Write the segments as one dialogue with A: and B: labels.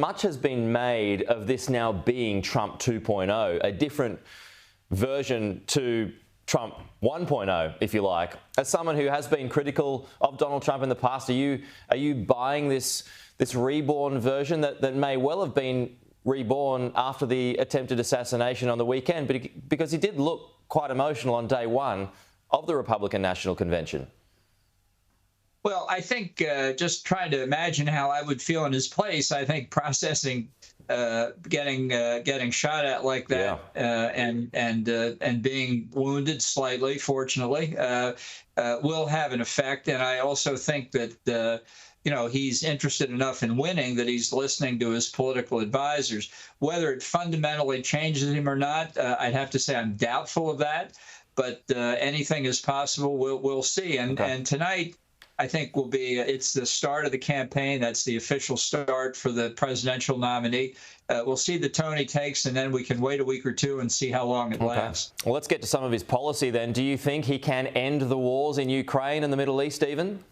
A: Much has been made of this now being Trump 2.0, a different version to Trump 1.0, if you like. As someone who has been critical of Donald Trump in the past, are you buying this reborn version that may well have been reborn after the attempted assassination on the weekend, because he did look quite emotional on day one of the Republican National Convention?
B: Well, I think just trying to imagine how I would feel in his place, I think processing getting shot at like that, and being wounded slightly, fortunately, will have an effect. And I also think that he's interested enough in winning that he's listening to his political advisors. Whether it fundamentally changes him or not, I'd have to say I'm doubtful of that. But anything is possible. We'll see. And tonight, I think it's the start of the campaign. That's the official start for the presidential nominee. We'll see the tone he takes, and then we can wait a week or two and see how long it lasts.
A: Well, let's get to some of his policy then. Do you think he can end the wars in Ukraine and the Middle East even?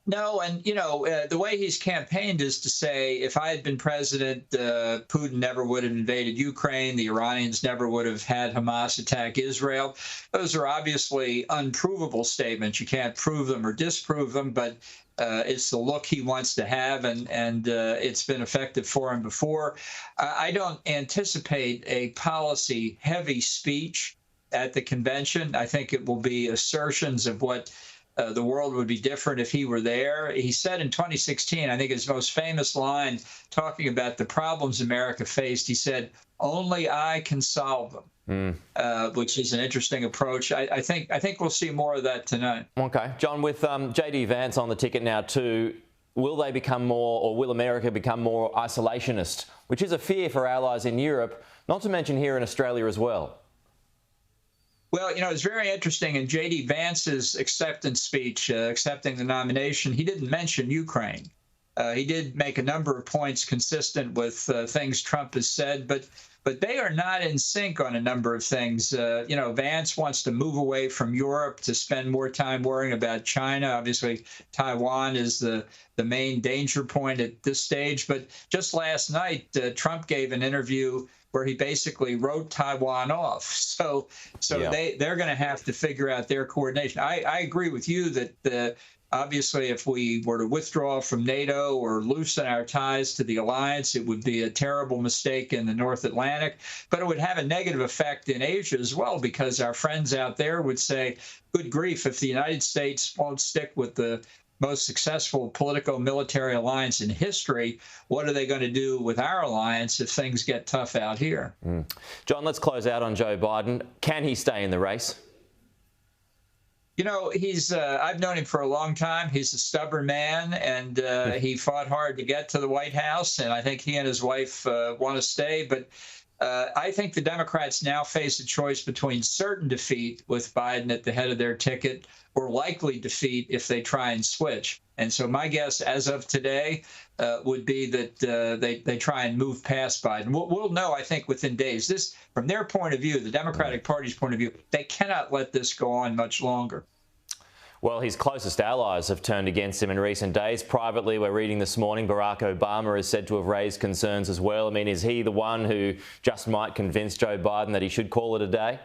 B: No, and, the way he's campaigned is to say, if I had been president, Putin never would have invaded Ukraine. The Iranians never would have had Hamas attack Israel. Those are obviously unprovable statements. You can't prove them or disprove them, but it's the look he wants to have, and it's been effective for him before. I don't anticipate a policy-heavy speech at the convention. I think it will be assertions of what the world would be different if he were there. He said in 2016, I think his most famous line, talking about the problems America faced, he said, "Only I can solve them," which is an interesting approach. I think we'll see more of that tonight.
A: Okay. John, with J.D. Vance on the ticket now too, will they become more, or will America become more isolationist, which is a fear for allies in Europe, not to mention here in Australia as well?
B: Well, it's very interesting. In J.D. Vance's acceptance speech, accepting the nomination, he didn't mention Ukraine. He did make a number of points consistent with things Trump has said, but they are not in sync on a number of things. Vance wants to move away from Europe to spend more time worrying about China. Obviously, Taiwan is the main danger point at this stage. But just last night, Trump gave an interview where he basically wrote Taiwan off. So they're going to have to figure out their coordination. I agree with you that obviously if we were to withdraw from NATO or loosen our ties to the alliance, it would be a terrible mistake in the North Atlantic. But it would have a negative effect in Asia as well, because our friends out there would say, good grief, if the United States won't stick with the most successful politico-military alliance in history, what are they going to do with our alliance if things get tough out here?
A: John, let's close out on Joe Biden. Can he stay in the race?
B: I've known him for a long time. He's a stubborn man, and he fought hard to get to the White House, and I think he and his wife want to stay. But I think the Democrats now face a choice between certain defeat with Biden at the head of their ticket or likely defeat if they try and switch. And so my guess as of today would be that they try and move past Biden. We'll know, I think, within days. This, from their point of view, the Democratic Party's point of view, they cannot let this go on much longer.
A: Well, his closest allies have turned against him in recent days. Privately, we're reading this morning, Barack Obama is said to have raised concerns as well. I mean, is he the one who just might convince Joe Biden that he should call it a day?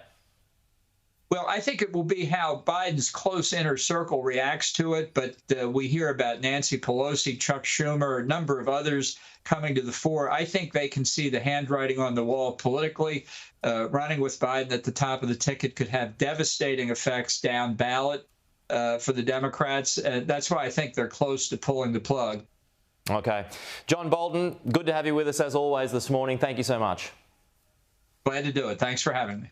B: Well, I think it will be how Biden's close inner circle reacts to it. But we hear about Nancy Pelosi, Chuck Schumer, a number of others coming to the fore. I think they can see the handwriting on the wall politically. Running with Biden at the top of the ticket could have devastating effects down ballot for the Democrats. That's why I think they're close to pulling the plug.
A: Okay. John Bolton, good to have you with us as always this morning. Thank you so much.
B: Glad to do it. Thanks for having me.